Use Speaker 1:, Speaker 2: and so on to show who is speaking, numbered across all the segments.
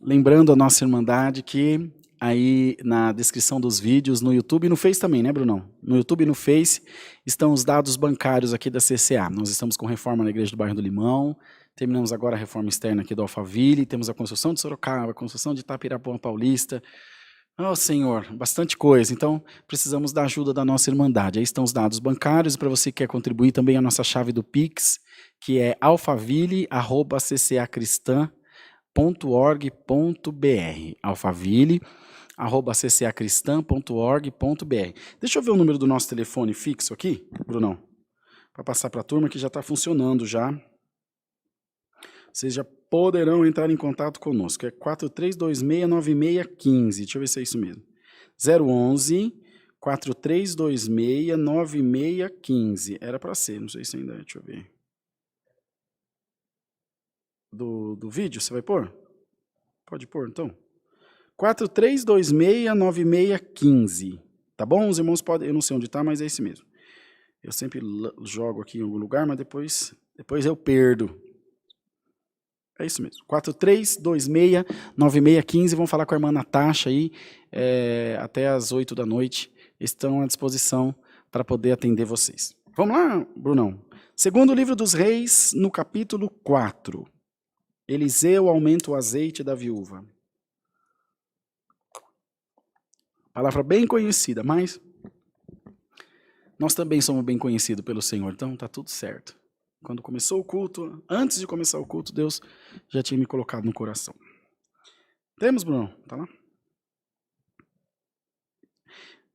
Speaker 1: lembrando a nossa Irmandade que aí na descrição dos vídeos, no YouTube e no Face também, né, Brunão? No YouTube e no Face estão os dados bancários aqui da CCA. Nós estamos com reforma na Igreja do Bairro do Limão, terminamos agora a reforma externa aqui do Alphaville, temos a construção de Sorocaba, a construção de Itapirapuã Paulista. Oh, Senhor, bastante coisa. Então, precisamos da ajuda da nossa Irmandade. Aí estão os dados bancários, e para você que quer contribuir também a nossa chave do Pix, que é alphaville@ccacristã.org.br. alphaville@ccacristã.org.br. Deixa eu ver o número do nosso telefone fixo aqui, Brunão, para passar para a turma que já está funcionando já. Vocês já poderão entrar em contato conosco. É 43269615. Deixa eu ver se é isso mesmo. 011 43269615. Era para ser, não sei se ainda é. Deixa eu ver. Do vídeo, você vai pôr? Pode pôr, então. 43269615. Tá bom? Os irmãos podem... Eu não sei onde está, mas é esse mesmo. Eu sempre jogo aqui em algum lugar, mas depois eu perdo. É isso mesmo, 43269615, vamos falar com a irmã Natasha aí, até as 8 da noite, estão à disposição para poder atender vocês. Vamos lá, Brunão? Segundo livro dos Reis, no capítulo 4, Eliseu aumenta o azeite da viúva. Palavra bem conhecida, mas nós também somos bem conhecidos pelo Senhor, então está tudo certo. Quando começou o culto, antes de começar o culto, Deus já tinha me colocado no coração. Temos, Bruno? Tá lá?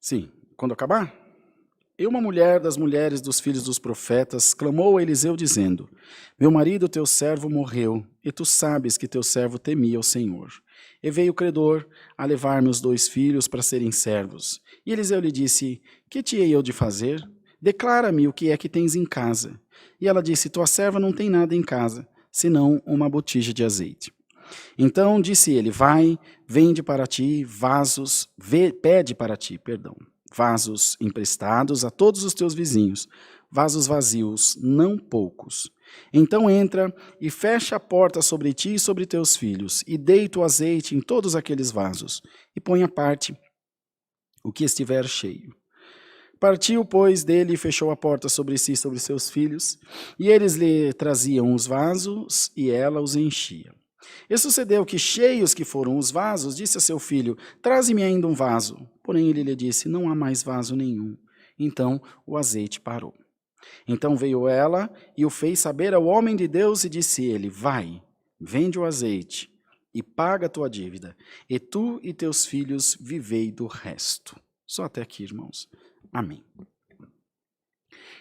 Speaker 1: Sim. Quando acabar? E uma mulher das mulheres dos filhos dos profetas clamou a Eliseu dizendo: Meu marido, teu servo, morreu, e tu sabes que teu servo temia o Senhor. E veio o credor a levar-me os 2 filhos para serem servos. E Eliseu lhe disse: Que te hei eu de fazer? Declara-me o que é que tens em casa. E ela disse: Tua serva não tem nada em casa, senão uma botija de azeite. Então disse ele: Vai, vende para ti vasos, pede para ti, vasos emprestados a todos os teus vizinhos, vasos vazios, não poucos. Então entra e fecha a porta sobre ti e sobre teus filhos, e deita o azeite em todos aqueles vasos, e põe à parte o que estiver cheio. Partiu, pois, dele e fechou a porta sobre si e sobre seus filhos, e eles lhe traziam os vasos, e ela os enchia. E sucedeu que, cheios que foram os vasos, disse a seu filho: Traze-me ainda um vaso. Porém ele lhe disse: Não há mais vaso nenhum. Então o azeite parou. Então veio ela e o fez saber ao homem de Deus, e disse ele: Vai, vende o azeite, e paga a tua dívida, e tu e teus filhos vivei do resto. Só até aqui, irmãos. Amém.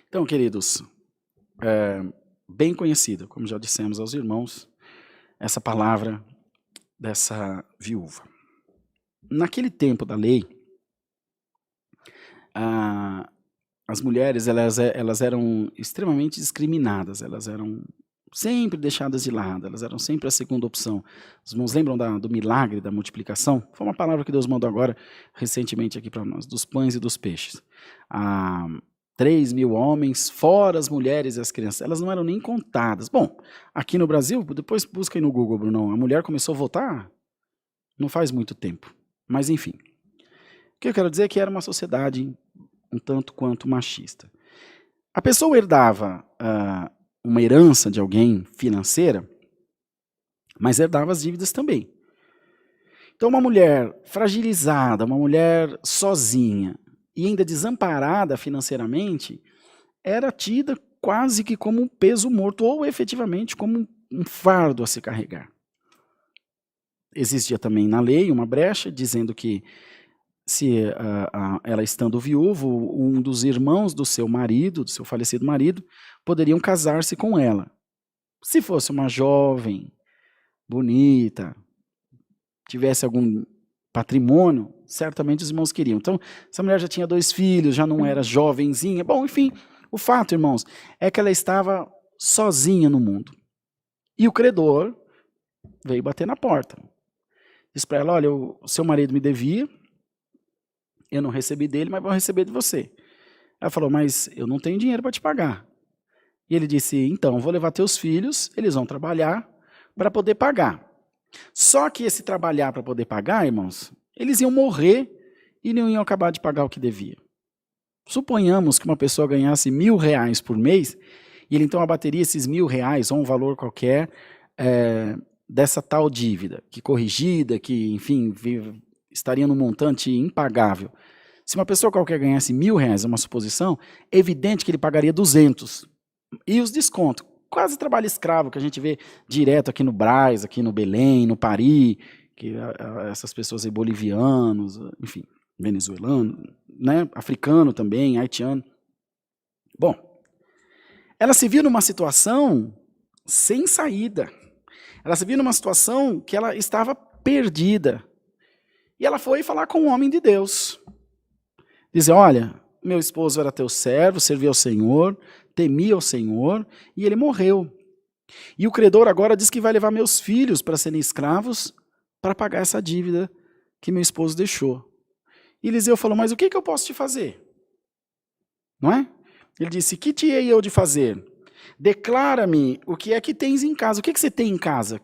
Speaker 1: Então, queridos, bem conhecida, como já dissemos aos irmãos, essa palavra dessa viúva. Naquele tempo da lei, as mulheres elas eram extremamente discriminadas, elas eram sempre deixadas de lado, elas eram sempre a segunda opção. Os irmãos lembram do milagre da multiplicação? Foi uma palavra que Deus mandou agora, recentemente aqui para nós, dos pães e dos peixes. 3.000 homens, fora as mulheres e as crianças, elas não eram nem contadas. Bom, aqui no Brasil, depois busca aí no Google, Brunão, a mulher começou a votar não faz muito tempo, mas enfim. O que eu quero dizer é que era uma sociedade um tanto quanto machista. A pessoa herdava uma herança de alguém financeira, mas herdava as dívidas também. Então, uma mulher fragilizada, uma mulher sozinha e ainda desamparada financeiramente, era tida quase que como um peso morto ou efetivamente como um fardo a se carregar. Existia também na lei uma brecha dizendo que se ela estando viúva, um dos irmãos do seu marido, do seu falecido marido, poderiam casar-se com ela. Se fosse uma jovem, bonita, tivesse algum patrimônio, certamente os irmãos queriam. Então, essa mulher já tinha 2 filhos, já não era jovenzinha. Bom, enfim, o fato, irmãos, é que ela estava sozinha no mundo. E o credor veio bater na porta. Disse para ela: olha, o seu marido me devia, eu não recebi dele, mas vou receber de você. Ela falou: mas eu não tenho dinheiro para te pagar. E ele disse: então, vou levar teus filhos, eles vão trabalhar para poder pagar. Só que esse trabalhar para poder pagar, irmãos, eles iam morrer e não iam acabar de pagar o que devia. Suponhamos que uma pessoa ganhasse R$ 1.000 por mês, e ele então abateria esses R$ 1.000 ou um valor qualquer dessa tal dívida, que corrigida, que, enfim, estaria num montante impagável. Se uma pessoa qualquer ganhasse R$ 1.000, é uma suposição, é evidente que ele pagaria 200. E os descontos, quase trabalho escravo, que a gente vê direto aqui no Brás, aqui no Belém, no Paris, que essas pessoas aí, bolivianos, enfim, venezuelano, né, africano também, haitiano. Bom, ela se viu numa situação sem saída. Ela se viu numa situação que ela estava perdida. E ela foi falar com um homem de Deus. Dizer, olha, meu esposo era teu servo, servia ao Senhor, temia ao Senhor, e ele morreu. E o credor agora diz que vai levar meus filhos para serem escravos para pagar essa dívida que meu esposo deixou. E Eliseu falou, mas o que eu posso te fazer? Não é? Ele disse, que te hei eu de fazer? Declara-me o que é que tens em casa. O que você tem em casa?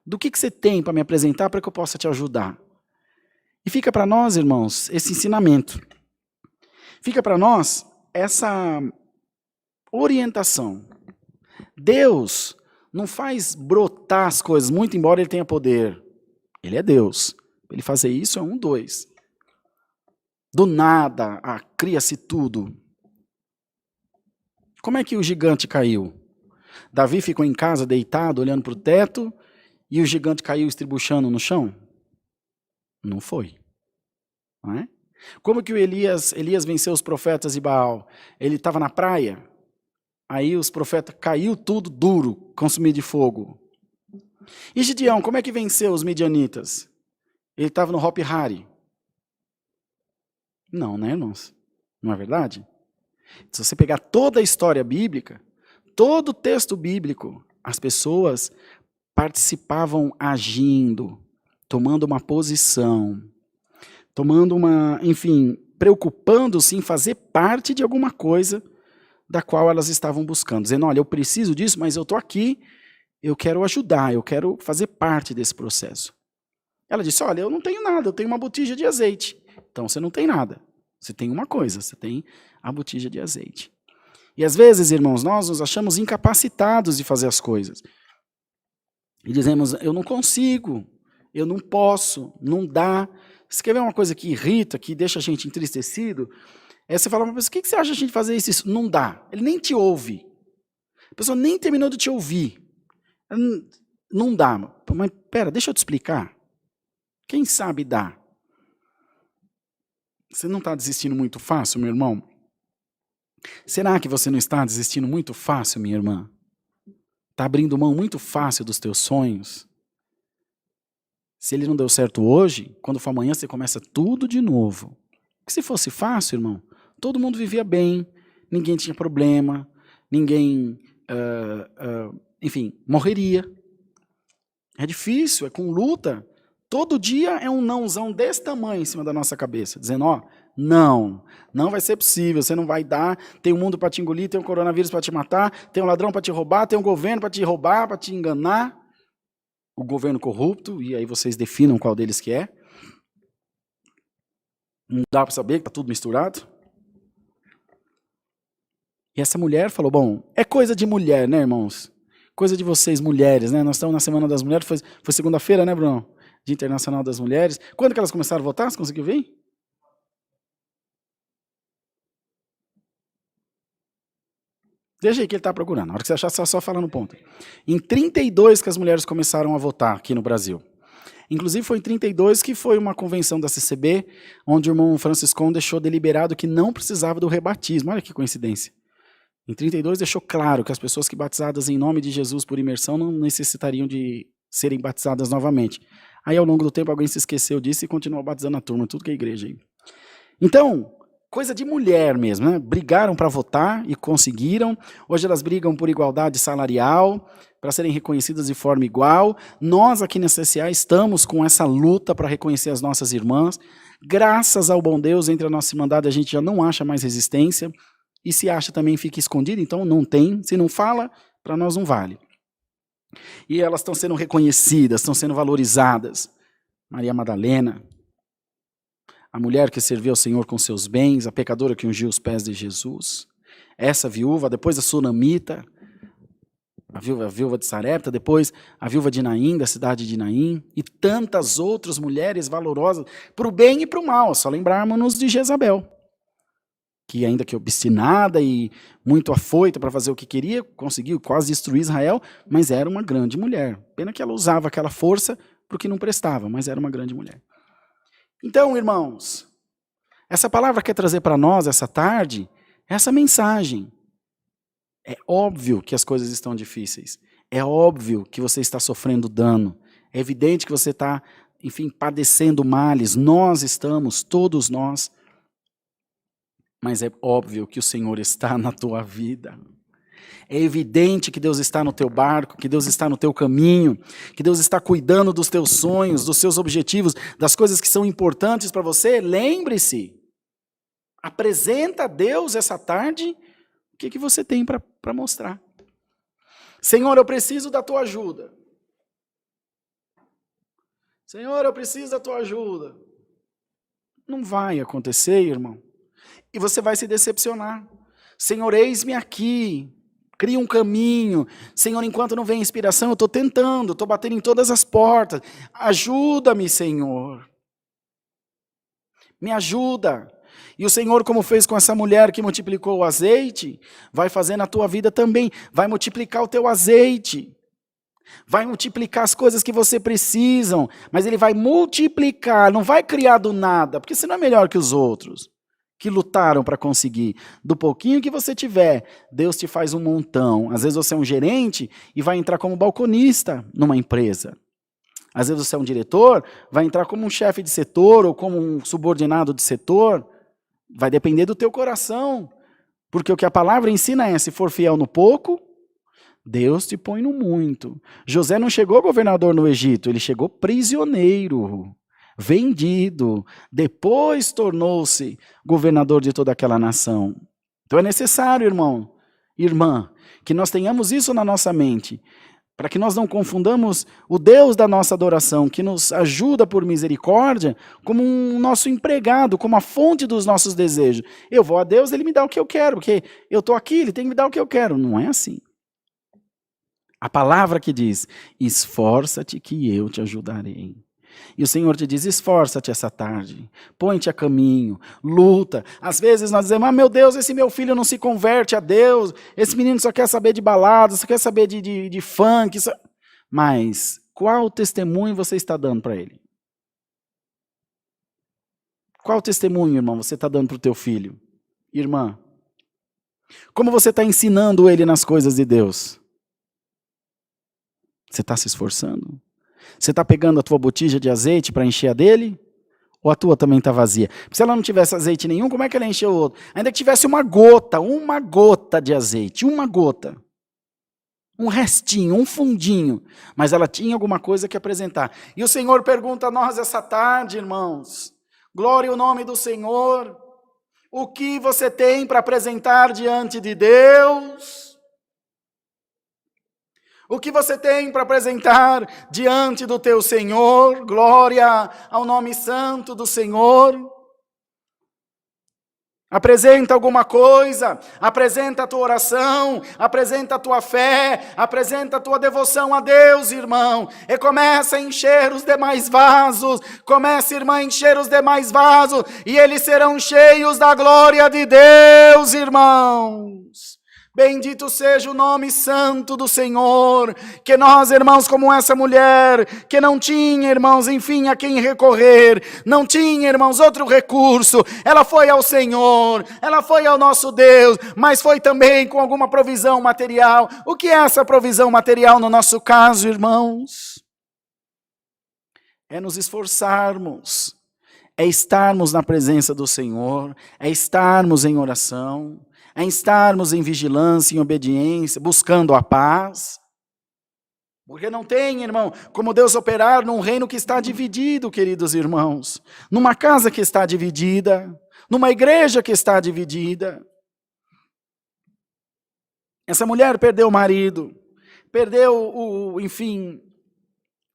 Speaker 1: Do que você tem para me apresentar para que eu possa te ajudar? E fica para nós, irmãos, esse ensinamento. Fica para nós essa orientação. Deus não faz brotar as coisas, muito embora ele tenha poder. Ele é Deus. Ele fazer isso é 1, 2. Do nada, cria-se tudo. Como é que o gigante caiu? Davi ficou em casa deitado, olhando para o teto, e o gigante caiu estribuchando no chão? Não foi. Não é? Como que o Elias venceu os profetas de Baal? Ele estava na praia, aí os profetas caiu tudo duro, consumido de fogo. E Gideão, como é que venceu os midianitas? Ele estava no Hopi Hari. Não, né, irmãos? Não é verdade? Se você pegar toda a história bíblica, todo o texto bíblico, as pessoas participavam agindo, tomando uma posição, preocupando-se em fazer parte de alguma coisa da qual elas estavam buscando, dizendo, olha, eu preciso disso, mas eu estou aqui, eu quero ajudar, eu quero fazer parte desse processo. Ela disse, olha, eu não tenho nada, eu tenho uma botija de azeite. Então você não tem nada, você tem uma coisa, você tem a botija de azeite. E às vezes, irmãos, nós nos achamos incapacitados de fazer as coisas. E dizemos, eu não consigo, eu não posso, não dá. Você quer ver uma coisa que irrita, que deixa a gente entristecido? É você falar para uma pessoa, o que você acha de a gente fazer isso? Isso? Não dá. Ele nem te ouve. A pessoa nem terminou de te ouvir. Não dá. Mas pera, deixa eu te explicar. Quem sabe dá. Você não está desistindo muito fácil, meu irmão? Será que você não está desistindo muito fácil, minha irmã? Está abrindo mão muito fácil dos teus sonhos? Se ele não deu certo hoje, quando for amanhã você começa tudo de novo. Porque se fosse fácil, irmão, todo mundo vivia bem, ninguém tinha problema, ninguém, morreria. É difícil, é com luta. Todo dia é um nãozão desse tamanho em cima da nossa cabeça, dizendo, não vai ser possível, você não vai dar, tem um mundo para te engolir, tem um coronavírus para te matar, tem um ladrão para te roubar, tem um governo para te roubar, para te enganar, o governo corrupto, e aí vocês definam qual deles que é. Não dá para saber, que está tudo misturado. E essa mulher falou, bom, é coisa de mulher, né, irmãos? Coisa de vocês, mulheres, né? Nós estamos na Semana das Mulheres, foi segunda-feira, né, Bruno? Dia Internacional das Mulheres. Quando que elas começaram a votar? Você conseguiu ver? Deixa aí que ele está procurando. Na hora que você achar, você só fala no ponto. Em 32 que as mulheres começaram a votar aqui no Brasil. Inclusive foi em 32 que foi uma convenção da CCB, onde o irmão Franciscão deixou deliberado que não precisava do rebatismo. Olha que coincidência. Em 32 deixou claro que as pessoas que batizadas em nome de Jesus por imersão não necessitariam de serem batizadas novamente. Aí ao longo do tempo alguém se esqueceu disso e continuou batizando a turma, tudo que é igreja aí. Então, coisa de mulher mesmo, né? Brigaram para votar e conseguiram. Hoje elas brigam por igualdade salarial, para serem reconhecidas de forma igual. Nós aqui na CSA estamos com essa luta para reconhecer as nossas irmãs. Graças ao bom Deus, entre a nossa irmandade a gente já não acha mais resistência. E se acha também fica escondido, então não tem. Se não fala, para nós não vale. E elas estão sendo reconhecidas, estão sendo valorizadas. Maria Madalena, a mulher que serviu ao Senhor com seus bens, a pecadora que ungiu os pés de Jesus. Essa viúva, depois a sunamita, a viúva de Sarepta, depois a viúva de Naim, da cidade de Naim, e tantas outras mulheres valorosas, para o bem e para o mal. Só lembrarmos-nos de Jezabel, que ainda que obstinada e muito afoita para fazer o que queria, conseguiu quase destruir Israel, mas era uma grande mulher. Pena que ela usava aquela força para o que não prestava, mas era uma grande mulher. Então, irmãos, essa palavra quer trazer para nós, essa tarde, essa mensagem. É óbvio que as coisas estão difíceis. É óbvio que você está sofrendo dano. É evidente que você está, enfim, padecendo males. Nós estamos, todos nós. Mas é óbvio que o Senhor está na tua vida. É evidente que Deus está no teu barco, que Deus está no teu caminho, que Deus está cuidando dos teus sonhos, dos seus objetivos, das coisas que são importantes para você. Lembre-se, apresenta a Deus essa tarde o que você tem para mostrar. Senhor, eu preciso da tua ajuda. Senhor, eu preciso da tua ajuda. Não vai acontecer, irmão. E você vai se decepcionar. Senhor, eis-me aqui. Cria um caminho. Senhor, enquanto não vem inspiração, eu estou tentando, estou batendo em todas as portas. Ajuda-me, Senhor. Me ajuda. E o Senhor, como fez com essa mulher que multiplicou o azeite, vai fazer na tua vida também. Vai multiplicar o teu azeite. Vai multiplicar as coisas que você precisa. Mas Ele vai multiplicar, não vai criar do nada. Porque você não é melhor que os outros, que lutaram para conseguir. Do pouquinho que você tiver, Deus te faz um montão. Às vezes você é um gerente e vai entrar como balconista numa empresa. Às vezes você é um diretor, vai entrar como um chefe de setor ou como um subordinado de setor. Vai depender do teu coração. Porque o que a palavra ensina é, se for fiel no pouco, Deus te põe no muito. José não chegou governador no Egito, ele chegou prisioneiro, vendido. Depois tornou-se governador de toda aquela nação. Então é necessário, irmão, irmã, que nós tenhamos isso na nossa mente, para que nós não confundamos o Deus da nossa adoração, que nos ajuda por misericórdia, como um nosso empregado, como a fonte dos nossos desejos. Eu vou a Deus, Ele me dá o que eu quero, porque eu estou aqui, Ele tem que me dar o que eu quero. Não é assim. A palavra que diz, esforça-te que eu te ajudarei. E o Senhor te diz, esforça-te essa tarde, põe-te a caminho, luta. Às vezes nós dizemos, meu Deus, esse meu filho não se converte a Deus, esse menino só quer saber de balada, só quer saber de funk. Mas qual testemunho você está dando para ele? Qual testemunho, irmão, você está dando para o teu filho? Irmã, como você está ensinando ele nas coisas de Deus? Você está se esforçando? Você está pegando a tua botija de azeite para encher a dele? Ou a tua também está vazia? Se ela não tivesse azeite nenhum, como é que ela encheu o outro? Ainda que tivesse uma gota de azeite, uma gota. Um restinho, um fundinho. Mas ela tinha alguma coisa que apresentar. E o Senhor pergunta a nós essa tarde, irmãos. Glória ao nome do Senhor. O que você tem para apresentar diante de Deus? O que você tem para apresentar diante do teu Senhor? Glória ao nome santo do Senhor. Apresenta alguma coisa, apresenta a tua oração, apresenta a tua fé, apresenta a tua devoção a Deus, irmão. E começa a encher os demais vasos, começa, irmã, a encher os demais vasos, e eles serão cheios da glória de Deus, irmãos. Bendito seja o nome santo do Senhor, que nós, irmãos, como essa mulher, que não tinha, irmãos, enfim, a quem recorrer, não tinha, irmãos, outro recurso, ela foi ao Senhor, ela foi ao nosso Deus, mas foi também com alguma provisão material. O que é essa provisão material no nosso caso, irmãos? É nos esforçarmos, é estarmos na presença do Senhor, é estarmos em oração, é estarmos em vigilância, em obediência, buscando a paz. Porque não tem, irmão, como Deus operar num reino que está dividido, queridos irmãos. Numa casa que está dividida, numa igreja que está dividida. Essa mulher perdeu o marido, perdeu enfim,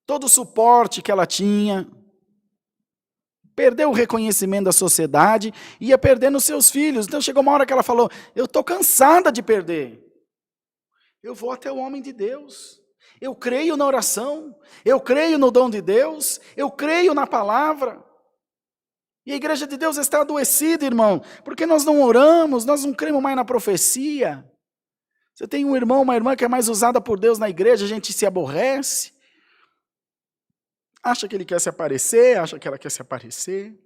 Speaker 1: todo o suporte que ela tinha, perdeu o reconhecimento da sociedade, ia perdendo os seus filhos. Então chegou uma hora que ela falou, eu estou cansada de perder. Eu vou até o homem de Deus. Eu creio na oração, eu creio no dom de Deus, eu creio na palavra. E a igreja de Deus está adoecida, irmão, porque nós não oramos, nós não cremos mais na profecia. Você tem um irmão, uma irmã que é mais usada por Deus na igreja, a gente se aborrece. Acha que ele quer se aparecer, acha que ela quer se aparecer.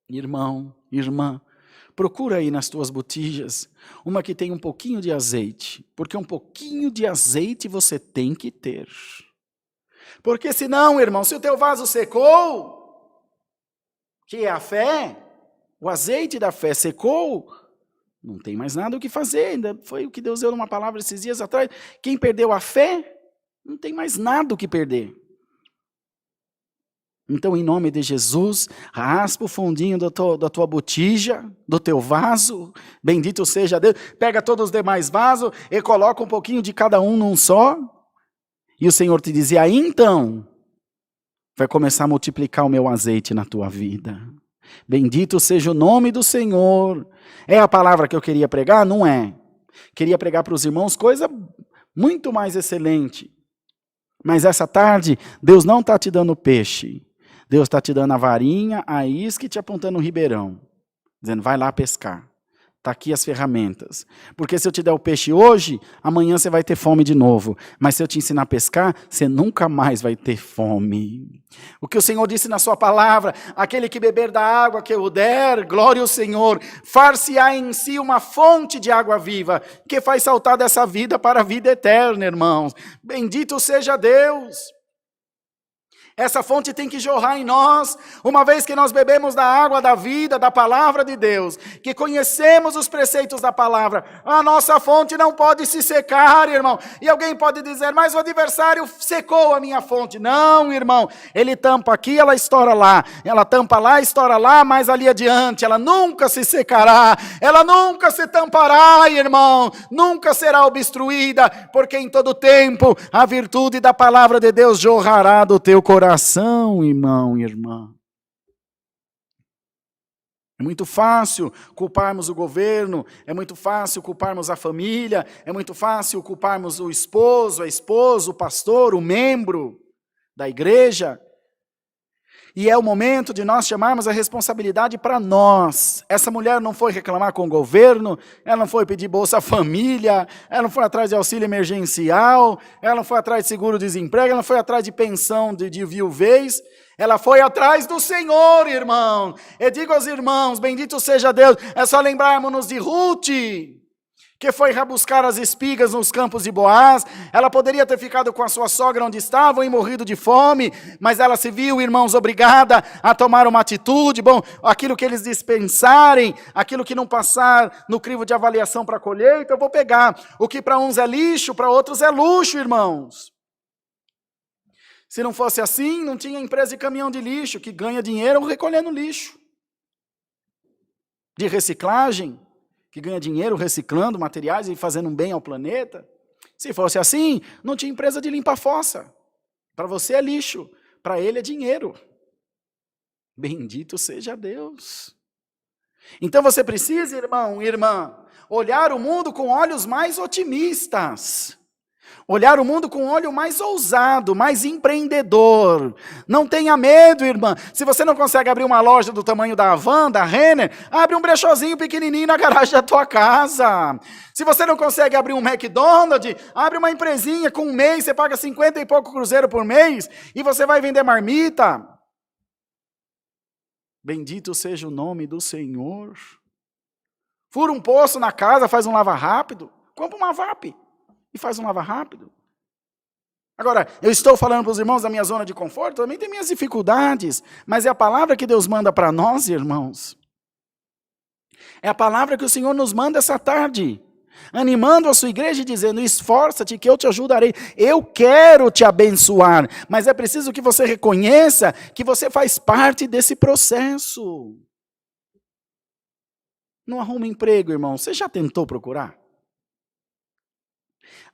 Speaker 1: Irmão, irmã, procura aí nas tuas botijas uma que tem um pouquinho de azeite, porque um pouquinho de azeite você tem que ter. Porque senão, irmão, se o teu vaso secou, que é a fé, o azeite da fé secou, não tem mais nada o que fazer. Ainda foi o que Deus deu numa palavra esses dias atrás. Quem perdeu a fé, não tem mais nada o que perder. Então, em nome de Jesus, raspa o fundinho da tua botija, do teu vaso, bendito seja Deus, pega todos os demais vasos e coloca um pouquinho de cada um num só, e o Senhor te dizia, aí então, vai começar a multiplicar o meu azeite na tua vida. Bendito seja o nome do Senhor. É a palavra que eu queria pregar? Não é. Queria pregar para os irmãos coisa muito mais excelente. Mas essa tarde, Deus não está te dando peixe. Deus está te dando a varinha, a isca e te apontando o ribeirão. Dizendo, vai lá pescar. Está aqui as ferramentas. Porque se eu te der o peixe hoje, amanhã você vai ter fome de novo. Mas se eu te ensinar a pescar, você nunca mais vai ter fome. O que o Senhor disse na sua palavra, aquele que beber da água que eu der, glória ao Senhor, far-se-á em si uma fonte de água viva, que faz saltar dessa vida para a vida eterna, irmãos. Bendito seja Deus. Essa fonte tem que jorrar em nós, uma vez que nós bebemos da água da vida, da palavra de Deus, que conhecemos os preceitos da palavra, a nossa fonte não pode se secar, irmão. E alguém pode dizer, mas o adversário secou a minha fonte. Não, irmão, ele tampa aqui, ela estoura lá, ela tampa lá, estoura lá, mas ali adiante, ela nunca se secará, ela nunca se tampará, irmão, nunca será obstruída, porque em todo tempo a virtude da palavra de Deus jorrará do teu coração, irmão e irmã. É muito fácil culparmos o governo, é muito fácil culparmos a família, é muito fácil culparmos o esposo, a esposa, o pastor, o membro da igreja. E é o momento de nós chamarmos a responsabilidade para nós. Essa mulher não foi reclamar com o governo, ela não foi pedir Bolsa Família, ela não foi atrás de auxílio emergencial, ela não foi atrás de seguro-desemprego, ela não foi atrás de pensão de viuvez, ela foi atrás do Senhor, irmão. Eu digo aos irmãos, bendito seja Deus, é só lembrarmos-nos de Ruth, que foi rabuscar as espigas nos campos de Boaz. Ela poderia ter ficado com a sua sogra onde estavam e morrido de fome, mas ela se viu, irmãos, obrigada a tomar uma atitude. Bom, aquilo que eles dispensarem, aquilo que não passar no crivo de avaliação para a colheita, eu vou pegar. O que para uns é lixo, para outros é luxo, irmãos. Se não fosse assim, não tinha empresa de caminhão de lixo, que ganha dinheiro recolhendo lixo. De reciclagem, que ganha dinheiro reciclando materiais e fazendo um bem ao planeta. Se fosse assim, não tinha empresa de limpar fossa. Para você é lixo, para ele é dinheiro. Bendito seja Deus. Então você precisa, irmão e irmã, olhar o mundo com olhos mais otimistas. Olhar o mundo com um olho mais ousado, mais empreendedor. Não tenha medo, irmã. Se você não consegue abrir uma loja do tamanho da Havan, da Renner, abre um brechózinho pequenininho na garagem da tua casa. Se você não consegue abrir um McDonald's, abre uma empresinha com um mês, você paga 50 e pouco cruzeiro por mês, e você vai vender marmita. Bendito seja o nome do Senhor. Fura um poço na casa, faz um lava rápido. Compra uma VAP. E faz um lava rápido. Agora, eu estou falando para os irmãos da minha zona de conforto, também tem minhas dificuldades, mas é a palavra que Deus manda para nós, irmãos. É a palavra que o Senhor nos manda essa tarde, animando a sua igreja e dizendo, esforça-te que eu te ajudarei, eu quero te abençoar, mas é preciso que você reconheça que você faz parte desse processo. Não arruma emprego, irmão, você já tentou procurar?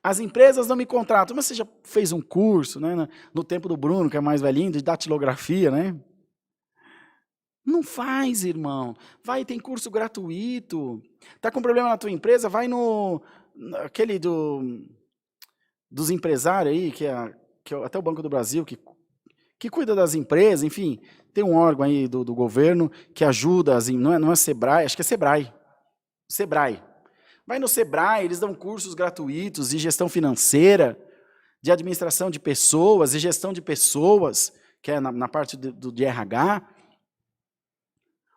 Speaker 1: As empresas não me contratam. Mas você já fez um curso, né, no tempo do Bruno, que é mais velhinho, de datilografia, né? Não faz, irmão. Vai, tem curso gratuito. Tá com problema na tua empresa? Vai aquele dos empresários aí, até o Banco do Brasil, que cuida das empresas, enfim. Tem um órgão aí do governo que ajuda, não é Sebrae, acho que é Sebrae. Sebrae. Vai no Sebrae, eles dão cursos gratuitos de gestão financeira, de administração de pessoas, de gestão de pessoas, que é na parte de RH.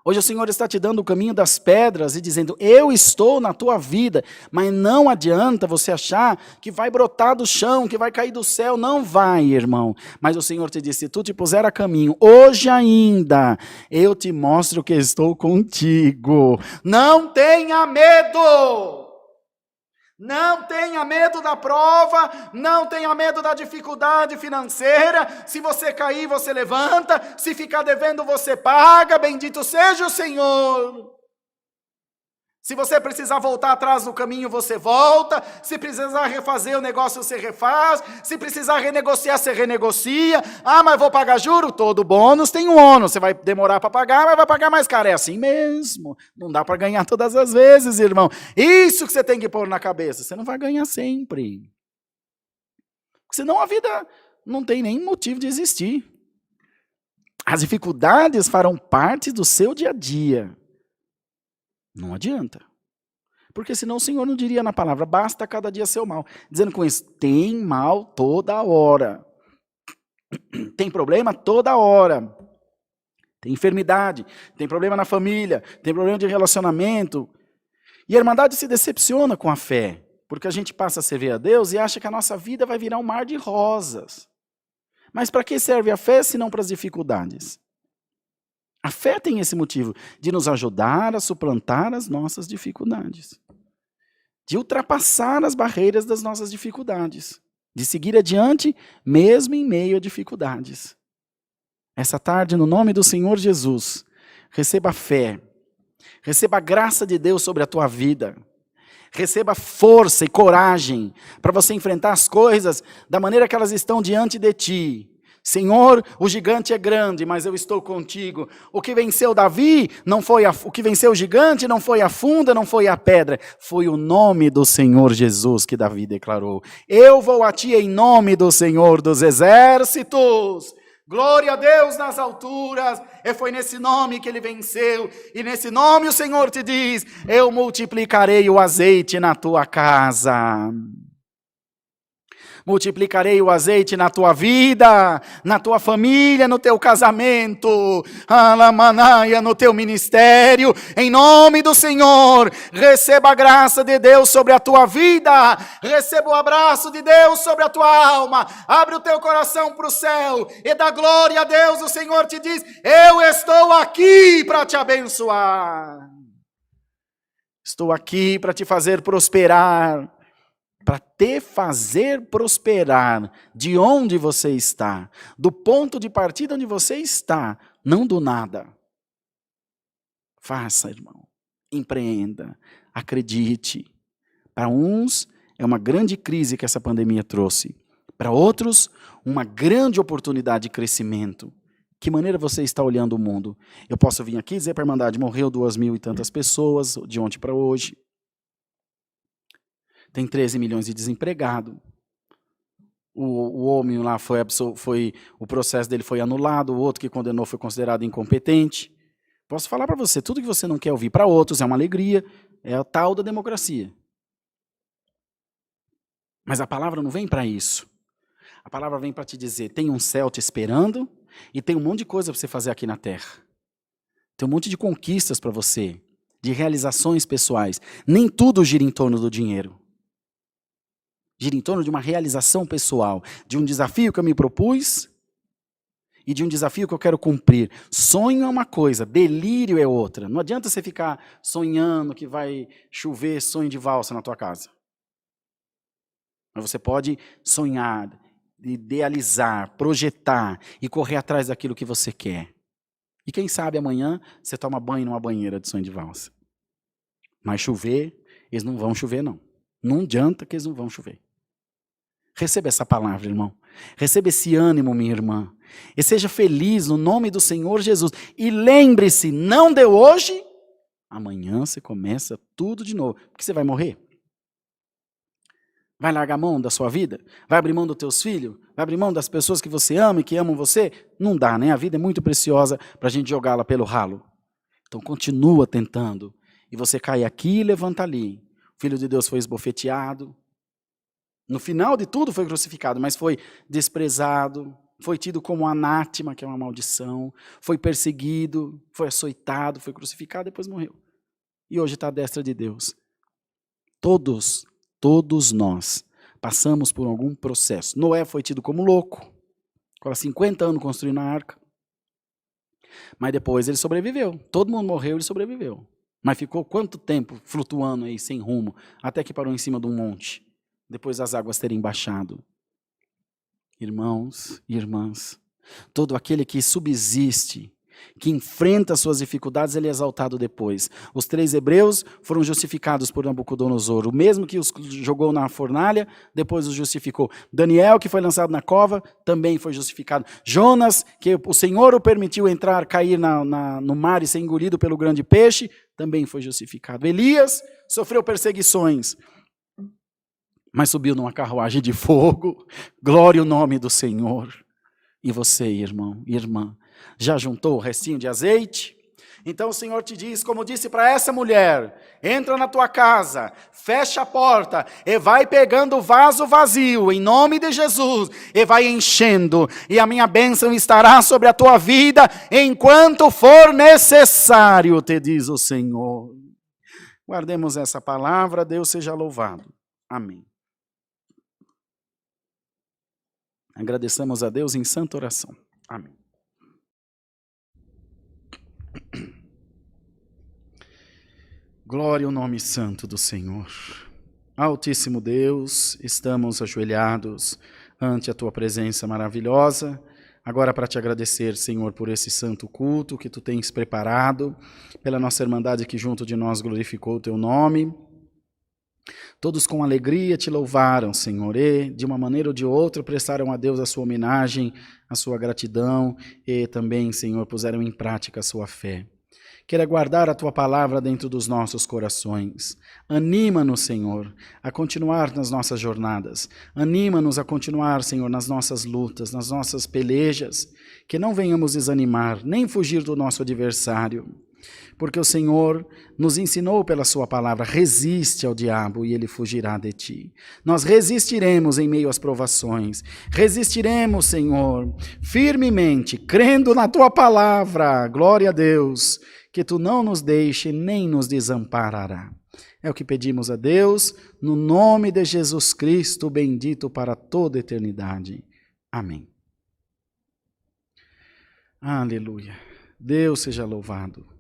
Speaker 1: Hoje o Senhor está te dando o caminho das pedras e dizendo, eu estou na tua vida, mas não adianta você achar que vai brotar do chão, que vai cair do céu, não vai, irmão. Mas o Senhor te disse, se tu te puser a caminho, hoje ainda, eu te mostro que estou contigo. Não tenha medo! Não tenha medo da prova, não tenha medo da dificuldade financeira. Se você cair, você levanta. Se ficar devendo, você paga. Bendito seja o Senhor. Se você precisar voltar atrás no caminho, você volta. Se precisar refazer o negócio, você refaz. Se precisar renegociar, você renegocia. Ah, mas vou pagar juro? Todo bônus tem um ônus. Você vai demorar para pagar, mas vai pagar mais caro. É assim mesmo. Não dá para ganhar todas as vezes, irmão. Isso que você tem que pôr na cabeça. Você não vai ganhar sempre. Senão a vida não tem nem motivo de existir. As dificuldades farão parte do seu dia a dia. Não adianta. Porque senão o Senhor não diria na palavra, basta cada dia seu mal. Dizendo com isso, tem mal toda hora. Tem problema toda hora. Tem enfermidade, tem problema na família, tem problema de relacionamento. E a Irmandade se decepciona com a fé. Porque a gente passa a servir a Deus e acha que a nossa vida vai virar um mar de rosas. Mas para que serve a fé se não para as dificuldades? A fé tem esse motivo, de nos ajudar a suplantar as nossas dificuldades. De ultrapassar as barreiras das nossas dificuldades. De seguir adiante, mesmo em meio a dificuldades. Essa tarde, no nome do Senhor Jesus, receba a fé. Receba a graça de Deus sobre a tua vida. Receba força e coragem para você enfrentar as coisas da maneira que elas estão diante de ti. Senhor, o gigante é grande, mas eu estou contigo. O que venceu Davi, o que venceu o gigante não foi a funda, não foi a pedra. Foi o nome do Senhor Jesus que Davi declarou. Eu vou a ti em nome do Senhor dos exércitos. Glória a Deus nas alturas. E foi nesse nome que ele venceu. E nesse nome o Senhor te diz, eu multiplicarei o azeite na tua casa. Multiplicarei o azeite na tua vida, na tua família, no teu casamento, alamanaia, no teu ministério, em nome do Senhor. Receba a graça de Deus sobre a tua vida, receba o abraço de Deus sobre a tua alma, abre o teu coração para o céu, e da glória a Deus o Senhor te diz, eu estou aqui para te abençoar. Estou aqui para te fazer prosperar. Para te fazer prosperar de onde você está, do ponto de partida onde você está, não do nada. Faça, irmão, empreenda, acredite. Para uns, é uma grande crise que essa pandemia trouxe. Para outros, uma grande oportunidade de crescimento. Que maneira você está olhando o mundo? Eu posso vir aqui dizer para a Irmandade, morreu 2.000 e tantas pessoas, de ontem para hoje. Tem 13 milhões de desempregados. O homem lá o processo dele foi anulado, o outro que condenou foi considerado incompetente. Posso falar para você, tudo que você não quer ouvir para outros é uma alegria, é a tal da democracia. Mas a palavra não vem para isso. A palavra vem para te dizer, tem um céu te esperando e tem um monte de coisa para você fazer aqui na terra. Tem um monte de conquistas para você, de realizações pessoais. Nem tudo gira em torno do dinheiro. Gira em torno de uma realização pessoal, de um desafio que eu me propus e de um desafio que eu quero cumprir. Sonho é uma coisa, delírio é outra. Não adianta você ficar sonhando que vai chover sonho de valsa na tua casa. Mas você pode sonhar, idealizar, projetar e correr atrás daquilo que você quer. E quem sabe amanhã você toma banho numa banheira de sonho de valsa. Mas chover, eles não vão chover não. Não adianta que eles não vão chover. Receba essa palavra, irmão. Receba esse ânimo, minha irmã. E seja feliz no nome do Senhor Jesus. E lembre-se, não deu hoje, amanhã você começa tudo de novo. Porque você vai morrer. Vai largar a mão da sua vida? Vai abrir mão dos teus filhos? Vai abrir mão das pessoas que você ama e que amam você? Não dá, né? A vida é muito preciosa para a gente jogá-la pelo ralo. Então continua tentando. E você cai aqui e levanta ali. O Filho de Deus foi esbofeteado. No final de tudo foi crucificado, mas foi desprezado, foi tido como anátema, que é uma maldição, foi perseguido, foi açoitado, foi crucificado, depois morreu. E hoje está à destra de Deus. Todos nós passamos por algum processo. Noé foi tido como louco, com 50 anos construindo a arca. Mas depois ele sobreviveu. Todo mundo morreu, ele sobreviveu. Mas ficou quanto tempo flutuando aí, sem rumo, até que parou em cima de um monte, depois das águas terem baixado. Irmãos e irmãs, todo aquele que subsiste, que enfrenta suas dificuldades, ele é exaltado depois. Os 3 hebreus foram justificados por Nabucodonosor. O mesmo que os jogou na fornalha, depois os justificou. Daniel, que foi lançado na cova, também foi justificado. Jonas, que o Senhor o permitiu entrar, cair no mar e ser engolido pelo grande peixe, também foi justificado. Elias sofreu perseguições, mas subiu numa carruagem de fogo. Glória ao nome do Senhor. E você, irmão e irmã, já juntou o restinho de azeite? Então o Senhor te diz, como disse para essa mulher, entra na tua casa, fecha a porta e vai pegando o vaso vazio, em nome de Jesus, e vai enchendo, e a minha bênção estará sobre a tua vida, enquanto for necessário, te diz o Senhor. Guardemos essa palavra, Deus seja louvado. Amém. Agradeçamos a Deus em santa oração. Amém. Glória ao nome santo do Senhor. Altíssimo Deus, estamos ajoelhados ante a Tua presença maravilhosa, agora para te agradecer, Senhor, por esse santo culto que Tu tens preparado, pela nossa irmandade que junto de nós glorificou o Teu nome. Todos com alegria te louvaram, Senhor, e de uma maneira ou de outra prestaram a Deus a sua homenagem, a sua gratidão e também, Senhor, puseram em prática a sua fé. Queira guardar a Tua palavra dentro dos nossos corações. Anima-nos, Senhor, a continuar nas nossas jornadas. Anima-nos a continuar, Senhor, nas nossas lutas, nas nossas pelejas. Que não venhamos desanimar, nem fugir do nosso adversário. Porque o Senhor nos ensinou pela sua palavra, resiste ao diabo e ele fugirá de ti. Nós resistiremos em meio às provações, resistiremos, Senhor, firmemente, crendo na tua palavra, glória a Deus, que tu não nos deixe nem nos desamparará. É o que pedimos a Deus, no nome de Jesus Cristo, bendito para toda a eternidade. Amém. Aleluia. Deus seja louvado.